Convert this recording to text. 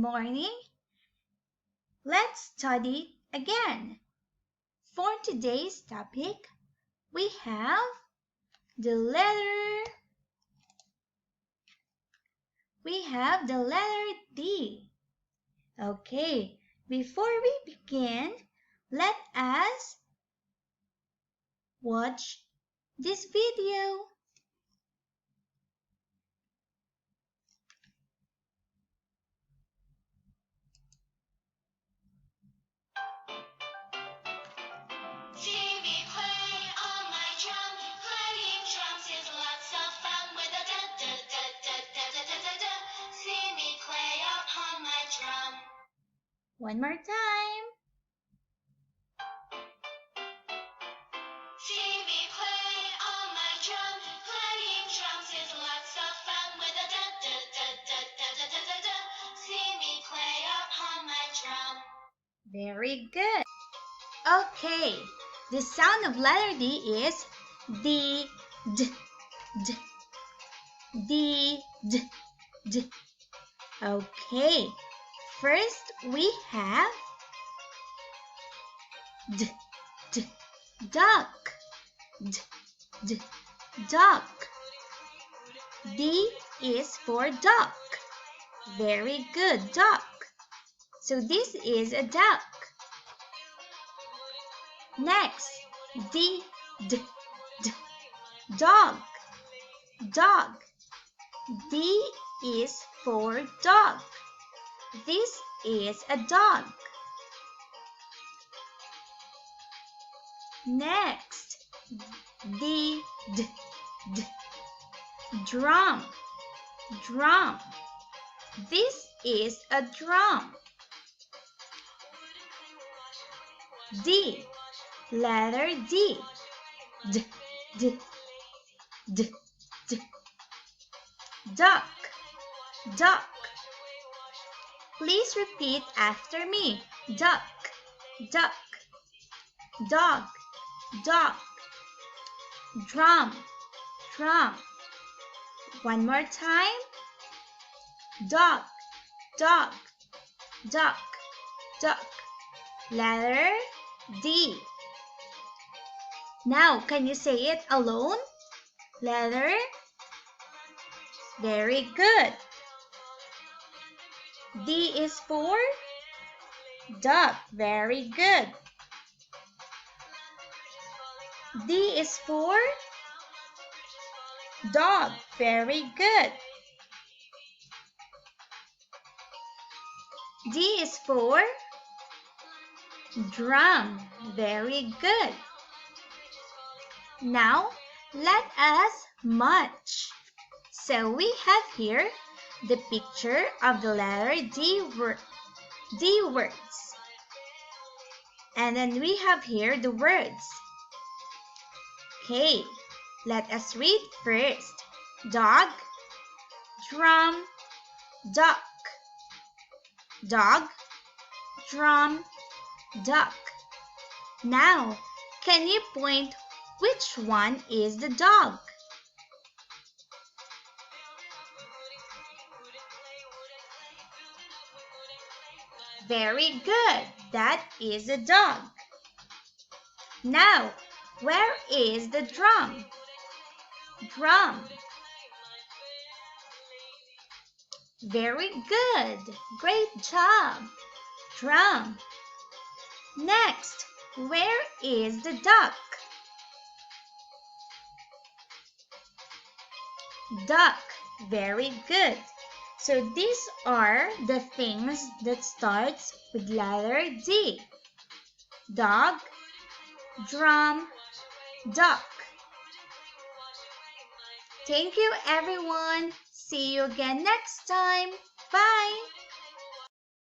morning. Let's study again. For today's topic, we have the letter D. Okay, before we begin, let us watch this video. See me play on my drum. Playing drums is lots of fun with a da da da da da da da da da. See me play upon my drum. One more time. See me play on my drum. Playing drums is lots of fun with a da da da da da da da da da. See me play upon my drum. Very good. Okay, the sound of letter D is D, D, D, D, D, D. Okay, first we have D, D, duck, D, D, duck. D is for duck. Very good, duck. So this is a duck. Next, D, D, D, dog, dog. D is for dog. This is a dog. Next, D, D, D, drum, drum. This is a drum. D, letter D, D, D, D, D. Duck, duck. Please repeat after me. Duck, duck. Dog, dog. Drum, drum. One more time. Dog, dog. Duck, duck. Letter D. Now, can you say it alone? Letter. Very good. D is for duck. Very good. D is for dog. Very good. D is for drum. Very good. Now, let us match. So we have here the picture of the letter D words. And then we have here the words. Okay, let us read first. Dog, drum, duck. Dog, drum, duck. Now, can you point which one is the dog? Very good. That is a dog. Now, where is the drum? Drum. Very good. Great job. Drum. Next, where is the duck? Duck. Very good. So these are the things that starts with letter D. Dog, drum, duck. Thank you everyone. See you again next time. Bye.